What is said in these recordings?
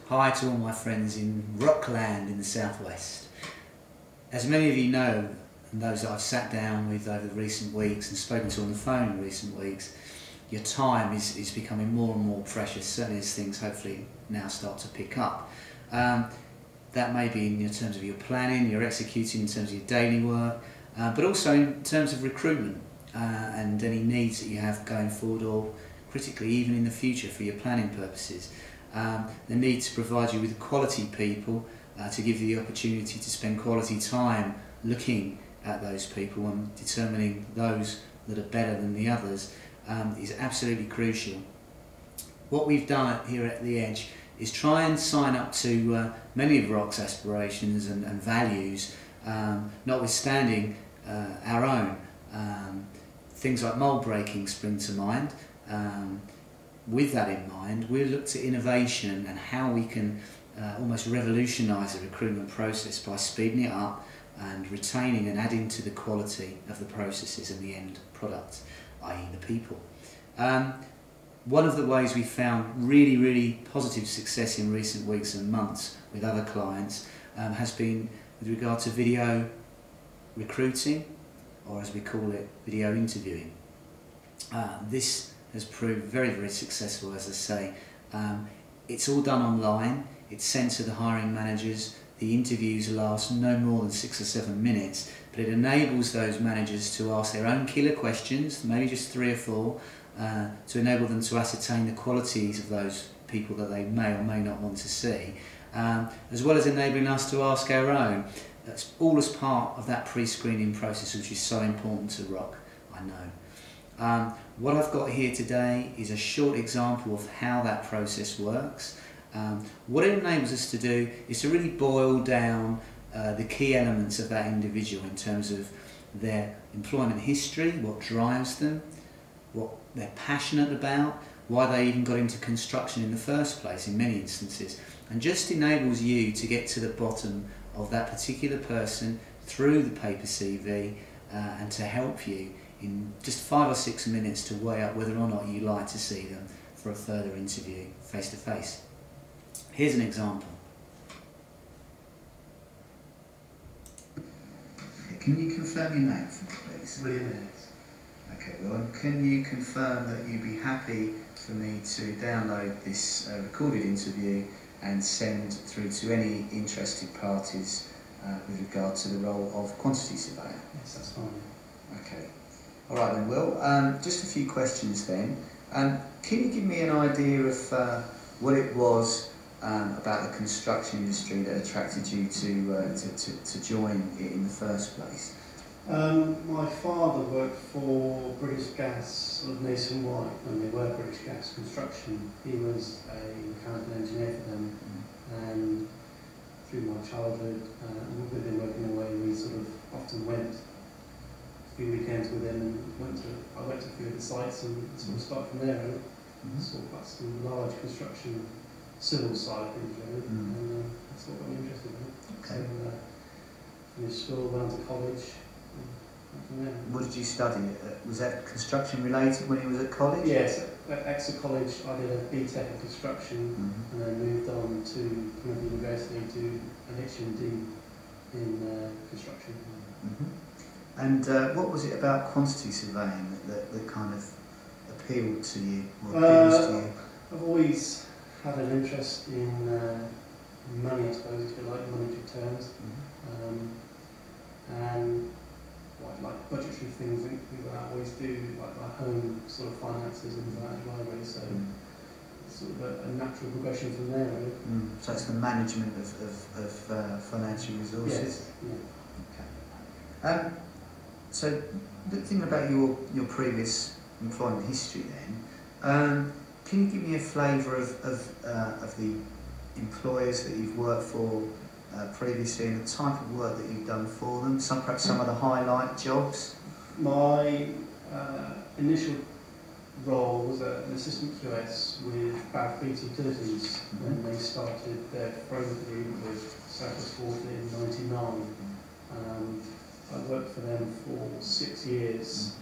Hi to all my friends in Rockland in the southwest. As many of you know, and those that I've sat down with over the recent weeks and spoken to on the phone in recent weeks, your time is becoming more and more precious, certainly as things hopefully now start to pick up. That may be in terms of your planning, your executing in terms of your daily work, but also in terms of recruitment and any needs that you have going forward, or critically even in the future for your planning purposes. The need to provide you with quality people, to give you the opportunity to spend quality time looking at those people and determining those that are better than the others is absolutely crucial. What we've done here at The Edge is try and sign up to many of Rok's aspirations and values, notwithstanding our own. Things like mould breaking spring to mind. With that in mind, we'll look to innovation and how we can almost revolutionise the recruitment process by speeding it up and retaining and adding to the quality of the processes and the end product, i.e. the people. One of the ways we found really positive success in recent weeks and months with other clients has been with regard to video recruiting, or as we call it, video interviewing. This has proved very successful, as I say. It's all done online, it's sent to the hiring managers, the interviews last no more than 6 or 7 minutes, but it enables those managers to ask their own killer questions, maybe just 3 or 4, to enable them to ascertain the qualities of those people that they may or may not want to see, as well as enabling us to ask our own. That's all as part of that pre-screening process, which is so important to Rok, I know. What I've got here today is a short example of how that process works. What it enables us to do is to really boil down the key elements of that individual in terms of their employment history, what drives them, what they're passionate about, why they even got into construction in the first place in many instances, and just enables you to get to the bottom of that particular person through the paper CV and to help you in just 5 or 6 minutes to weigh up whether or not you like to see them for a further interview face to face. Here's an example. Can you confirm your name for me, please? William. Okay, well, can you confirm that you'd be happy for me to download this recorded interview and send through to any interested parties with regard to the role of quantity surveyor? Yes, that's fine. Okay. All right then, Will. Just a few questions then. Can you give me an idea of what it was about the construction industry that attracted you to join it in the first place? My father worked for British Gas sort of nationwide, and they were British Gas Construction. He was a mechanical engineer for them, and through my childhood, with him working away, we sort of often went a few weekends with him, and I went to a few of the sites and sort of started from there, really. Sort of got some large construction, civil side of things, really, and that's what got me interested in it. Okay. So, finished school, went to college. What did you study? Was that construction related when you was at college? Yes, at Exeter College I did a BTEC in construction, and then moved on to Plymouth University to an HND in construction. And what was it about quantity surveying that kind of appealed to you, or appeals to you? I've always had an interest in money, I suppose, if you like, monetary terms, and like budgetary things that I always do, like my home sort of finances and things like that as well, really. So it's sort of a natural progression from there, really. So it's the management of financial resources? Yes. Yeah. Okay. So thinking about your previous employment history then, can you give me a flavour of the employers that you've worked for previously and the type of work that you've done for them, perhaps some of the highlight jobs? My initial role was an assistant QS with Bath Beatty Utilities when they started their frame agreement with Southwest Water in '99. I worked for them for 6 years,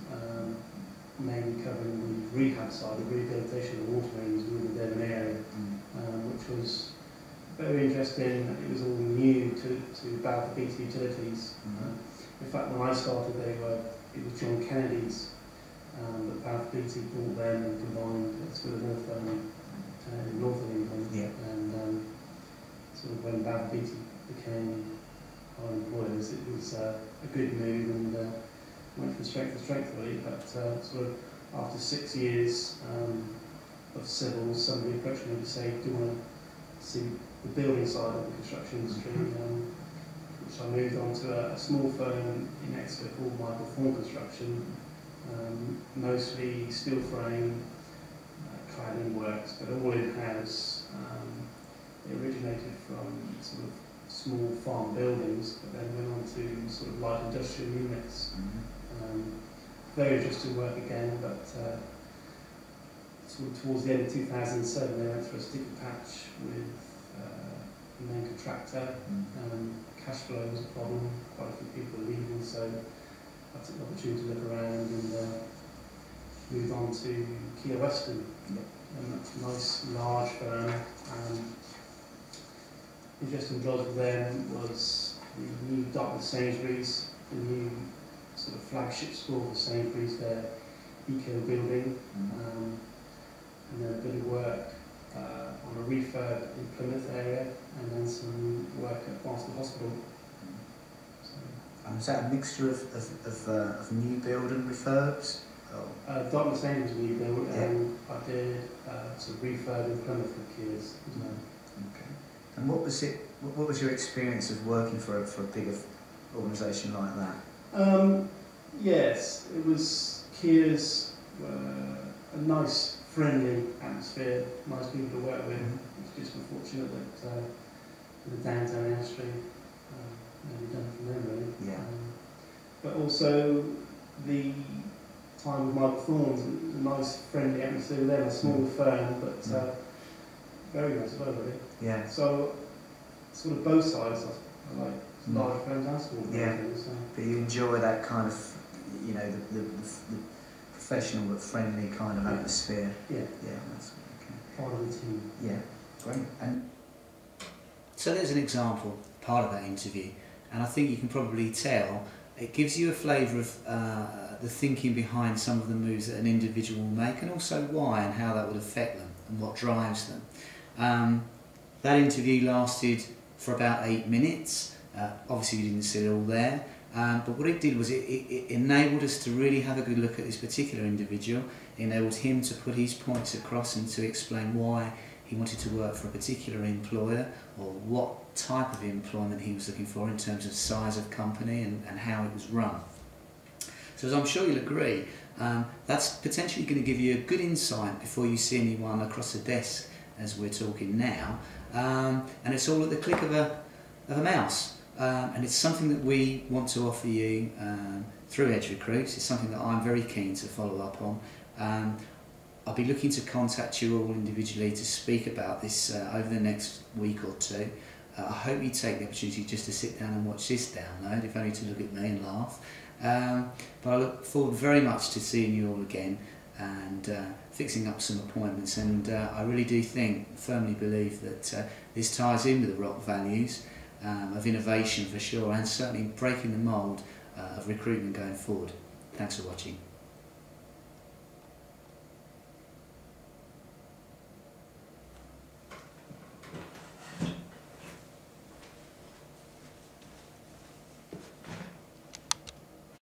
mainly covering the rehab side, the rehabilitation of the water mains within the Devon area, which was very interesting. It was all new to Balfour Beatty Utilities. In fact, when I started, it was John Kennedy's, but Balfour Beatty bought them and combined it with a law firm in north of England. Yeah. And sort of when Balfour Beatty became our employers, it was a good move and went from strength to strength really. But sort of after 6 years of civils, somebody approached me to say, do you want to see the building side of the construction industry? Which I moved on to a small firm in Exeter called Michael Thorne Construction, mostly steel frame, cladding works, but all in-house. It originated from sort of small farm buildings, but then went on to sort of light industrial units. Very interesting work again, but sort of towards the end of 2007 they went through a sticky patch with the main contractor. Cash flow was a problem, quite a few people were leaving, so I took the opportunity to look around and moved on to Kia Western. And that's a nice large firm. Interesting jobs with them was the new dock with Sainsbury's, the new sort of flagship store for Sainsbury's, their eco building, and then a bit of work on a refurb in Plymouth area, and then some work at Barnsley Hospital. And was that a mixture of new build and refurbs? Dock with Sainsbury's was new build, Yeah. and I did some refurb in Plymouth for Kias as well. Okay. And what was your experience of working for a bigger organisation like that? Yes, it was Kias were a nice, friendly atmosphere, nice people to work with. It's just unfortunate that the downtown industry maybe done from them really. Yeah. But also the time with Michael Thorne's, a nice, friendly atmosphere with them, a small firm, but very nice as well really. Yeah. So sort of both sides, I like large firms and small firms. Yeah. Really, so. But you enjoy that kind of, you know, the professional but friendly kind of atmosphere. Yeah. Yeah, that's okay. Part of the team. Yeah, great. And so there's an example, part of that interview, and I think you can probably tell it gives you a flavour of the thinking behind some of the moves that an individual will make, and also why and how that would affect them and what drives them. That interview lasted for about 8 minutes. Obviously we didn't sit all there, but what it did was it enabled us to really have a good look at this particular individual. It enabled him to put his points across and to explain why he wanted to work for a particular employer, or what type of employment he was looking for in terms of size of company and how it was run. So as I'm sure you'll agree, that's potentially going to give you a good insight before you see anyone across the desk as we're talking now, and it's all at the click of a mouse, and it's something that we want to offer you through Edge Recruits. It's something that I'm very keen to follow up on. I'll be looking to contact you all individually to speak about this over the next week or two. I hope you take the opportunity just to sit down and watch this download, if only to look at me and laugh. But I look forward very much to seeing you all again and fixing up some appointments, and I really do firmly believe that this ties in with the Rok values of innovation for sure, and certainly breaking the mould of recruitment going forward. Thanks for watching.